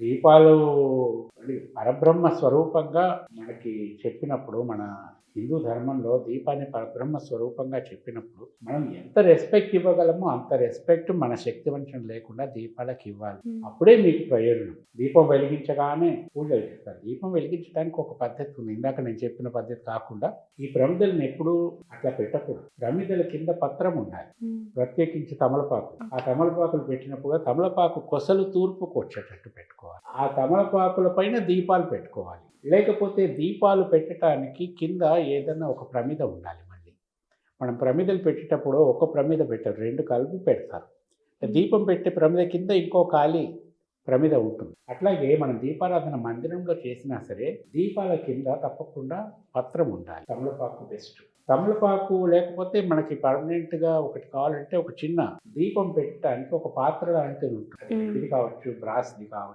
దీపాలు అది పరబ్రహ్మ స్వరూపంగా మనకి చెప్పినప్పుడు, మన హిందూ ధర్మంలో దీపాన్ని పరబ్రహ్మ స్వరూపంగా చెప్పినప్పుడు, మనం ఎంత రెస్పెక్ట్ ఇవ్వగలమో అంత రెస్పెక్ట్ మన శక్తి వంచన లేకుండా దీపాలకు ఇవ్వాలి. అప్పుడే మీకు ప్రయోజనం. దీపం వెలిగించగానే పూజలు చేస్తారు. దీపం వెలిగించడానికి ఒక పద్ధతి ఉంది. ఇందాక నేను చెప్పిన పద్ధతి కాకుండా ఈ ప్రమిదలను ఎప్పుడూ అట్లా పెట్టకూడదు. ప్రమిదల కింద పత్రం ఉండాలి, ప్రత్యేకించి తమలపాకు. ఆ తమలపాకులు పెట్టినప్పుడు తమలపాకు కొసలు తూర్పుకు వచ్చేటట్టు పెట్టుకోవాలి. ఆ తమలపాకుల పైన దీపాలు పెట్టుకోవాలి. లేకపోతే దీపాలు పెట్టడానికి కింద ఏదైనా ఒక ప్రమిద ఉండాలి. మళ్ళీ మనం ప్రమిదలు పెట్టేటప్పుడు ఒక ప్రమిద పెట్టరు, రెండు కలిపి పెడతారు. దీపం పెట్టే ప్రమిద కింద ఇంకో ఖాళీ ప్రమిద ఉంటుంది. అట్లాగే మనం దీపారాధన మందిరంలో చేసినా సరే దీపాల కింద తప్పకుండా పత్రం ఉండాలి. తమలపాకు బెస్ట్. తమలపాకు లేకపోతే మనకి పర్మనెంట్గా ఒకటి కావాలంటే ఒక చిన్న దీపం పెట్టడానికి ఒక పాత్ర లాంటిది ఉంటుంది. ఇది కావచ్చు, బ్రాస్ది కావచ్చు.